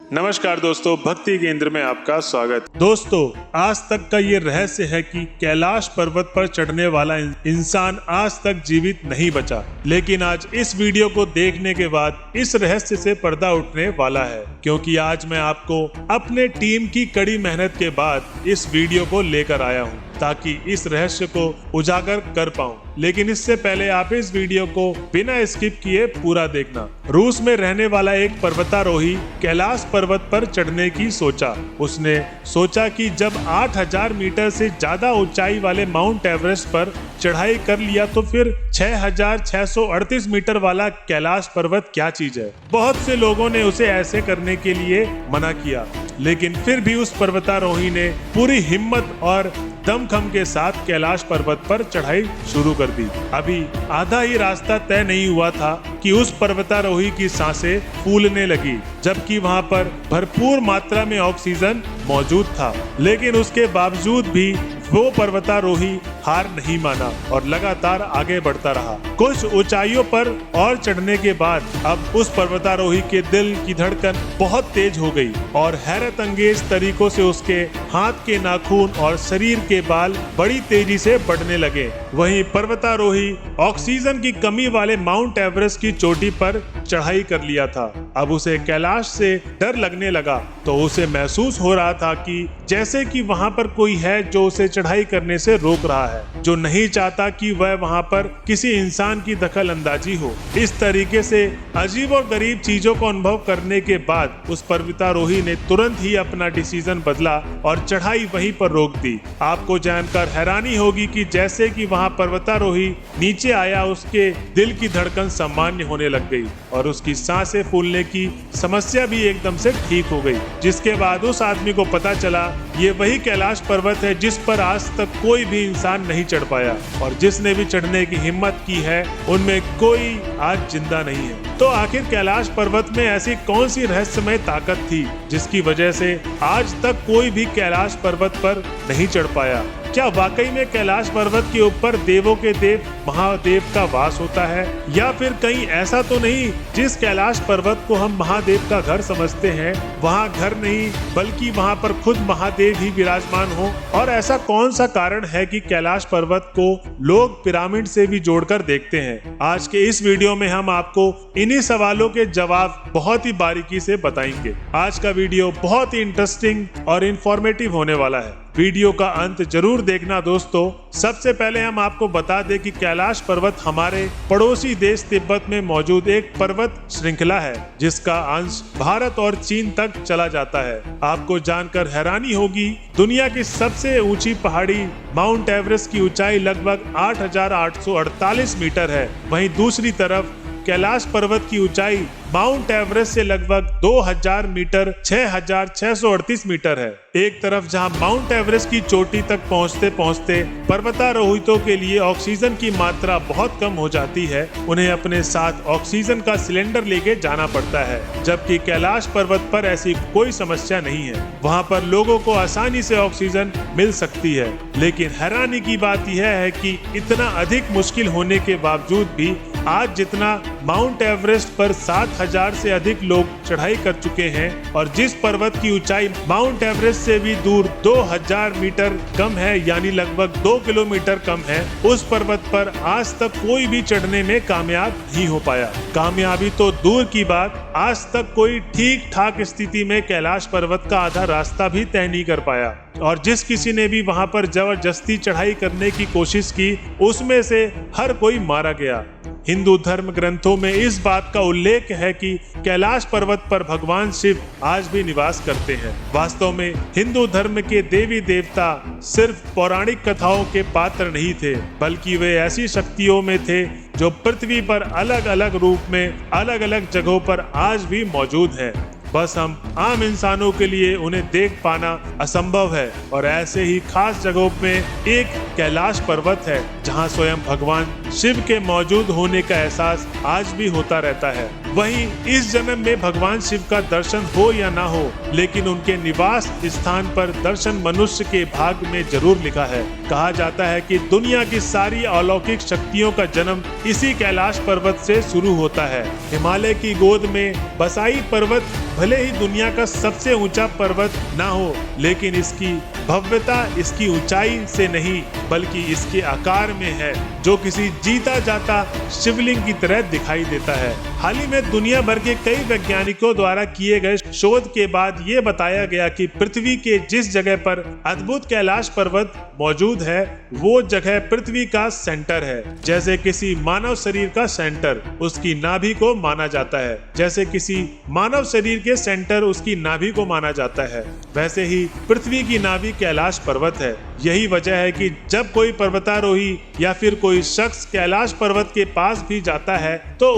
नमस्कार दोस्तों, भक्ति केंद्र में आपका स्वागत। दोस्तों, आज तक का ये रहस्य है कि कैलाश पर्वत पर चढ़ने वाला इंसान आज तक जीवित नहीं बचा, लेकिन आज इस वीडियो को देखने के बाद इस रहस्य से पर्दा उठने वाला है, क्योंकि आज मैं आपको अपने टीम की कड़ी मेहनत के बाद इस वीडियो को लेकर आया हूँ ताकि इस रहस्य को उजागर कर पाऊं। लेकिन इससे पहले आप इस वीडियो को बिना स्किप किए पूरा देखना। रूस में रहने वाला एक पर्वतारोही कैलाश पर्वत पर चढ़ने की सोचा। उसने सोचा कि जब 8000 मीटर से ज्यादा ऊंचाई वाले माउंट एवरेस्ट पर चढ़ाई कर लिया तो फिर 6638 मीटर वाला कैलाश पर्वत क्या चीज है। बहुत से लोगों ने उसे ऐसे करने के लिए मना किया, लेकिन फिर भी उस पर्वतारोही ने पूरी हिम्मत और दमखम के साथ कैलाश पर्वत पर चढ़ाई शुरू कर दी। अभी आधा ही रास्ता तय नहीं हुआ था कि उस पर्वतारोही की सांसें फूलने लगी, जबकि वहां पर भरपूर मात्रा में ऑक्सीजन मौजूद था। लेकिन उसके बावजूद भी वो पर्वतारोही हार नहीं माना और लगातार आगे बढ़ता रहा। कुछ ऊंचाइयों पर और चढ़ने के बाद अब उस पर्वतारोही के दिल की धड़कन बहुत तेज हो गई और हैरत अंगेज तरीकों से उसके हाथ के नाखून और शरीर के बाल बड़ी तेजी से बढ़ने लगे। वहीं पर्वतारोही ऑक्सीजन की कमी वाले माउंट एवरेस्ट की चोटी पर चढ़ाई कर लिया था। अब उसे कैलाश से डर लगने लगा, तो उसे महसूस हो रहा था कि जैसे कि वहां पर कोई है जो उसे चढ़ाई करने से रोक रहा है, जो नहीं चाहता कि वह वहां पर किसी इंसान की दखल अंदाजी हो। इस तरीके से अजीब और गरीब चीजों को अनुभव करने के बाद उस पर्वतारोही ने तुरंत ही अपना डिसीजन बदला और चढ़ाई वहीं पर रोक दी। आपको जानकर हैरानी होगी कि जैसे कि वहां पर्वतारोही नीचे आया, उसके दिल की धड़कन सामान्य होने लग गई और उसकी सांसें फूलने की समस्या भी एकदम से ठीक हो गई। जिसके बाद उस आदमी को पता चला ये वही कैलाश पर्वत है जिस पर आज तक कोई भी इंसान नहीं चढ़ पाया, और जिसने भी चढ़ने की हिम्मत की है उनमें कोई आज जिंदा नहीं है। तो आखिर कैलाश पर्वत में ऐसी कौन सी रहस्यमय ताकत थी जिसकी वजह से आज तक कोई भी कैलाश पर्वत पर नहीं चढ़ पाया? क्या वाकई में कैलाश पर्वत के ऊपर देवों के देव महादेव का वास होता है, या फिर कहीं ऐसा तो नहीं जिस कैलाश पर्वत को हम महादेव का घर समझते हैं वहाँ घर नहीं बल्कि वहाँ पर खुद महादेव ही विराजमान हो? और ऐसा कौन सा कारण है कि कैलाश पर्वत को लोग पिरामिड से भी जोड़कर देखते हैं? आज के इस वीडियो में हम आपको इन्हीं सवालों के जवाब बहुत ही बारीकी से बताएंगे। आज का वीडियो बहुत ही इंटरेस्टिंग और इंफॉर्मेटिव होने वाला है। वीडियो का अंत जरूर देखना दोस्तों। सबसे पहले हम आपको बता दें कि कैलाश पर्वत हमारे पड़ोसी देश तिब्बत में मौजूद एक पर्वत श्रृंखला है जिसका अंश भारत और चीन तक चला जाता है। आपको जानकर हैरानी होगी, दुनिया की सबसे ऊंची पहाड़ी माउंट एवरेस्ट की ऊंचाई लगभग 8848 मीटर है। वहीं दूसरी तरफ कैलाश पर्वत की ऊंचाई माउंट एवरेस्ट से लगभग 2000 मीटर 6638 मीटर है। एक तरफ जहां माउंट एवरेस्ट की चोटी तक पहुंचते पहुंचते पर्वतारोहियों के लिए ऑक्सीजन की मात्रा बहुत कम हो जाती है, उन्हें अपने साथ ऑक्सीजन का सिलेंडर लेके जाना पड़ता है, जबकि कैलाश पर्वत पर ऐसी कोई समस्या नहीं है। वहां पर लोगों को आसानी से ऑक्सीजन मिल सकती है। लेकिन हैरानी की बात यह है कि इतना अधिक मुश्किल होने के बावजूद भी आज जितना माउंट एवरेस्ट पर 7000 से अधिक लोग चढ़ाई कर चुके हैं, और जिस पर्वत की ऊंचाई माउंट एवरेस्ट से भी दूर 2000 मीटर कम है, यानी लगभग 2 किलोमीटर कम है, उस पर्वत पर आज तक कोई भी चढ़ने में कामयाब नहीं हो पाया। कामयाबी तो दूर की बात, आज तक कोई ठीक ठाक स्थिति में कैलाश पर्वत का आधा रास्ता भी तय नहीं कर पाया। और जिस किसी ने भी वहां पर जबरदस्ती चढ़ाई करने की कोशिश की, उसमें से हर कोई मारा गया। हिंदू धर्म ग्रंथों में इस बात का उल्लेख है कि कैलाश पर्वत पर भगवान शिव आज भी निवास करते हैं। वास्तव में हिंदू धर्म के देवी देवता सिर्फ पौराणिक कथाओं के पात्र नहीं थे, बल्कि वे ऐसी शक्तियों में थे जो पृथ्वी पर अलग अलग रूप में अलग अलग जगहों पर आज भी मौजूद है। बस हम आम इंसानों के लिए उन्हें देख पाना असंभव है। और ऐसे ही खास जगहों में एक कैलाश पर्वत है जहां स्वयं भगवान शिव के मौजूद होने का एहसास आज भी होता रहता है। वहीं इस जन्म में भगवान शिव का दर्शन हो या ना हो, लेकिन उनके निवास स्थान पर दर्शन मनुष्य के भाग में जरूर लिखा है। कहा जाता है कि दुनिया की सारी अलौकिक शक्तियों का जन्म इसी कैलाश पर्वत से शुरू होता है। हिमालय की गोद में बसाई पर्वत भले ही दुनिया का सबसे ऊंचा पर्वत ना हो, लेकिन इसकी भव्यता इसकी ऊंचाई से नहीं बल्कि इसके आकार में है, जो किसी जीता जाता शिवलिंग की तरह दिखाई देता है। हाल ही में दुनिया भर के कई वैज्ञानिकों द्वारा किए गए शोध के बाद ये बताया गया कि पृथ्वी के जिस जगह पर अद्भुत कैलाश पर्वत मौजूद है, वो जगह पृथ्वी का सेंटर है। जैसे किसी मानव शरीर का सेंटर उसकी नाभि को माना जाता है, जैसे किसी मानव शरीर के सेंटर उसकी नाभि को माना जाता है, वैसे ही पृथ्वी की नाभि कैलाश पर्वत है। यही वजह है कि जब कोई पर्वतारोही या फिर कोई शख्स कैलाश पर्वत के पास भी जाता है तो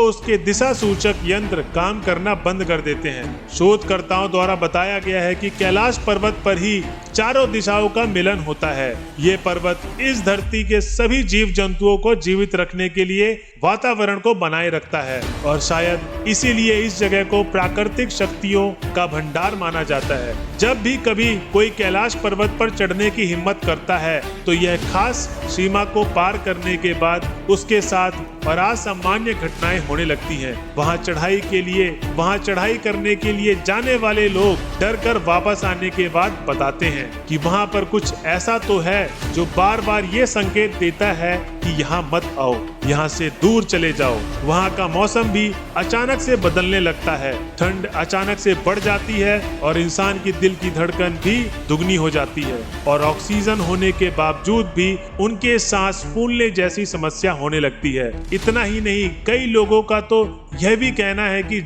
उसके दिशा सूचक यंत्र काम करना बंद कर देते हैं। शोधकर्ताओं द्वारा बताया गया है कि कैलाश पर्वत पर ही चारों दिशाओं का मिलन होता है। ये पर्वत इस धरती के सभी जीव जंतुओं को जीवित रखने के लिए वातावरण को बनाए रखता है और शायद इसीलिए इस जगह को प्राकृतिक शक्तियों का भंडार माना जाता है। जब भी कभी कोई कैलाश पर्वत पर चढ़ने की हिम्मत करता है तो यह खास सीमा को पार करने के बाद उसके साथ और असामान्य घटनाएं होने लगती हैं। वहां चढ़ाई करने के लिए जाने वाले लोग डर कर वापस आने के बाद बताते हैं कि वहां पर कुछ ऐसा तो है जो बार बार ये संकेत देता है कि यहाँ मत आओ, यहाँ से दूर चले जाओ। वहाँ का मौसम भी अचानक से बदलने लगता है, ठंड अचानक से बढ़ जाती है और इंसान की दिल की धड़कन भी दुगनी हो जाती है और ऑक्सीजन होने के बावजूद भी उनके सांस फूलने जैसी समस्या होने लगती है। इतना ही नहीं, कई लोगों का तो यह भी कहना है कि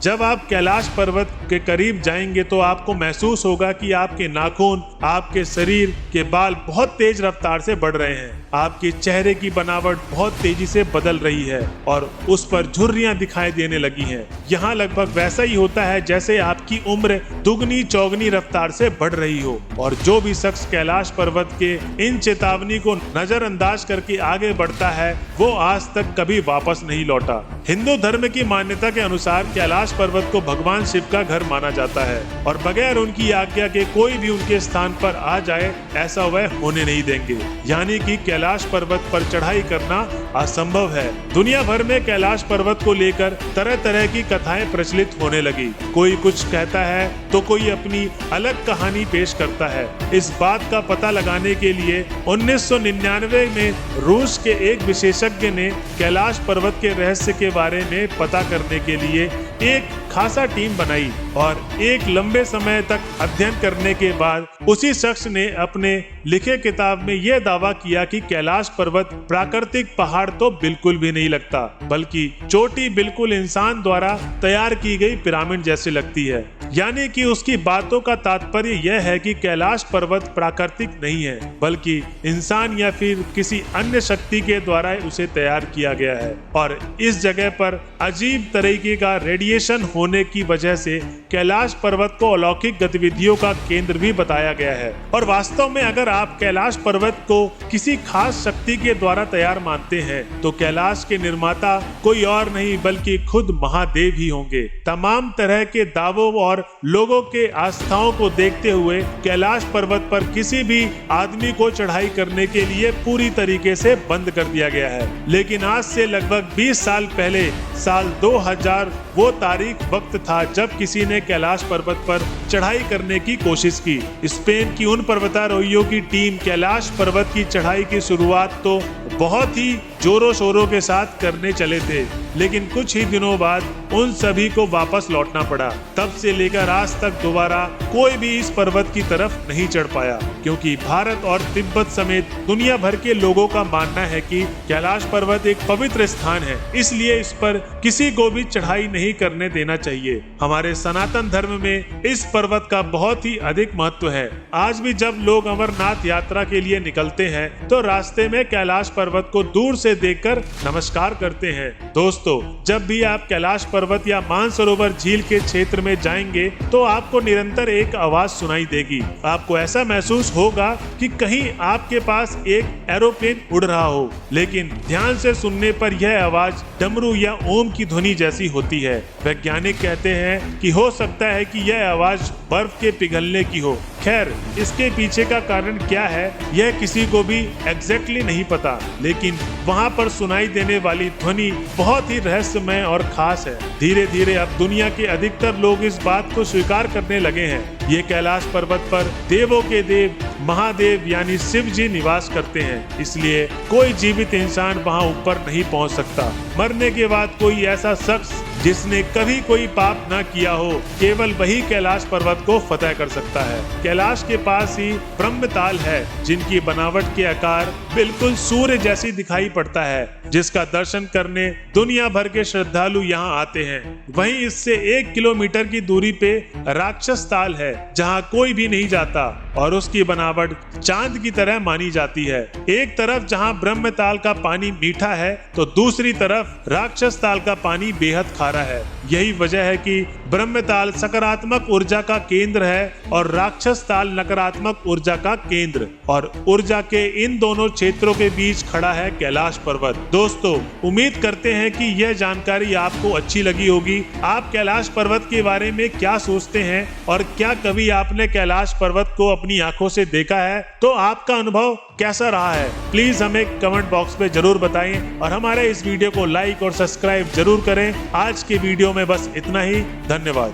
जब आप कैलाश पर्वत के करीब जाएंगे तो आपको महसूस होगा कि आपके नाखून, आपके शरीर के बाल बहुत तेज रफ्तार से बढ़ रहे हैं, आपके चेहरे की बनावट बहुत तेजी से बदल रही है और उस पर झुर्रियां दिखाई देने लगी हैं। यहाँ लगभग वैसा ही होता है जैसे आपकी उम्र दुगनी चौगनी रफ्तार से बढ़ रही हो। और जो भी शख्स कैलाश पर्वत के इन चेतावनी को नजरअंदाज करके आगे बढ़ता है वो आज तक कभी वापस नहीं लौटा। हिंदू धर्म की मान्यता के अनुसार कैलाश पर्वत को भगवान शिव का घर माना जाता है और बगैर उनकी आज्ञा के कोई भी उनके स्थान पर आ जाए ऐसा वह होने नहीं देंगे। यानी कि कैलाश पर्वत पर चढ़ाई करना असंभव है। दुनिया भर में कैलाश पर्वत को लेकर तरह तरह की कथाएं प्रचलित होने लगी। कोई कुछ कहता है तो कोई अपनी अलग कहानी पेश करता है। इस बात का पता लगाने के लिए 1999 में रूस के एक विशेषज्ञ ने कैलाश पर्वत के रहस्य के बारे में पता करने के लिए एक खासा टीम बनाई और एक लंबे समय तक अध्ययन करने के बाद उसी शख्स ने अपने लिखे किताब में यह दावा किया कि कैलाश पर्वत प्राकृतिक पहाड़ तो बिल्कुल भी नहीं लगता, बल्कि चोटी बिल्कुल इंसान द्वारा तैयार की गई पिरामिड जैसी लगती है। यानी कि उसकी बातों का तात्पर्य यह है कि कैलाश पर्वत प्राकृतिक नहीं है, बल्कि इंसान या फिर किसी अन्य शक्ति के द्वारा उसे तैयार किया गया है। और इस जगह पर अजीब तरीके का रेडिएशन होने की वजह से कैलाश पर्वत को अलौकिक गतिविधियों का केंद्र भी बताया गया है। और वास्तव में अगर आप कैलाश पर्वत को किसी खास शक्ति के द्वारा तैयार मानते हैं तो कैलाश के निर्माता कोई और नहीं बल्कि खुद महादेव ही होंगे। तमाम तरह के दावों और लोगों के आस्थाओं को देखते हुए कैलाश पर्वत पर किसी भी आदमी को चढ़ाई करने के लिए पूरी तरीके से बंद कर दिया गया है। लेकिन आज से लगभग 20 साल पहले साल 2000 वो तारीख वक्त था जब किसी ने कैलाश पर्वत पर चढ़ाई करने की कोशिश की। स्पेन की उन पर्वतारोहियों की टीम कैलाश पर्वत की चढ़ाई की शुरुआत तो बहुत ही जोरों शोरों के साथ करने चले थे, लेकिन कुछ ही दिनों बाद उन सभी को वापस लौटना पड़ा। तब से लेकर आज तक दोबारा कोई भी इस पर्वत की तरफ नहीं चढ़ पाया, क्योंकि भारत और तिब्बत समेत दुनिया भर के लोगों का मानना है कि कैलाश पर्वत एक पवित्र स्थान है, इसलिए इस पर किसी को भी चढ़ाई नहीं करने देना चाहिए। हमारे सनातन धर्म में इस पर्वत का बहुत ही अधिक महत्व है। आज भी जब लोग अमरनाथ यात्रा के लिए निकलते हैं तो रास्ते में कैलाश पर्वत को दूर से देखकर नमस्कार करते हैं। दोस्तों, जब भी आप कैलाश पर्वत या मानसरोवर झील के क्षेत्र में जाएंगे तो आपको निरंतर एक आवाज सुनाई देगी। आपको ऐसा महसूस होगा कि कहीं आपके पास एक एरोप्लेन उड़ रहा हो, लेकिन ध्यान से सुनने पर यह आवाज डमरू या ओम की ध्वनि जैसी होती है। वैज्ञानिक कहते हैं कि हो सकता है कि यह आवाज बर्फ के पिघलने की हो। खैर, इसके पीछे का कारण क्या है यह किसी को भी एग्जैक्टली नहीं पता, लेकिन वहां पर सुनाई देने वाली ध्वनि बहुत ही रहस्यमय और खास है। धीरे धीरे अब दुनिया के अधिकतर लोग इस बात को स्वीकार करने लगे हैं। ये कैलाश पर्वत पर देवों के देव महादेव यानी शिव जी निवास करते हैं, इसलिए कोई जीवित इंसान वहां ऊपर नहीं पहुंच सकता। मरने के बाद कोई ऐसा शख्स जिसने कभी कोई पाप ना किया हो, केवल वही कैलाश पर्वत को फतह कर सकता है। कैलाश के पास ही ब्रह्मताल है, जिनकी बनावट के आकार बिल्कुल सूर्य जैसी दिखाई पड़ता है, जिसका दर्शन करने दुनिया भर के श्रद्धालु यहाँ आते हैं। वहीं इससे 1 किलोमीटर की दूरी पे राक्षस ताल है, जहाँ कोई भी नहीं जाता और उसकी बनावट चांद की तरह मानी जाती है। एक तरफ जहाँ ब्रह्मताल का पानी मीठा है तो दूसरी तरफ राक्षस ताल का पानी बेहद खारा है। यही वजह है कि ब्रह्मताल सकारात्मक ऊर्जा का केंद्र है और राक्षस ताल नकारात्मक ऊर्जा का केंद्र, और ऊर्जा के इन दोनों क्षेत्रों के बीच खड़ा है कैलाश पर्वत। दोस्तों, उम्मीद करते हैं कि यह जानकारी आपको अच्छी लगी होगी। आप कैलाश पर्वत के बारे में क्या सोचते हैं और क्या कभी आपने कैलाश पर्वत को अपनी आंखों से देखा है? तो आपका अनुभव कैसा रहा है प्लीज हमें कमेंट बॉक्स में जरूर बताएं और हमारे इस वीडियो को लाइक और सब्सक्राइब जरूर करें। आज के वीडियो में बस इतना ही। धन्यवाद।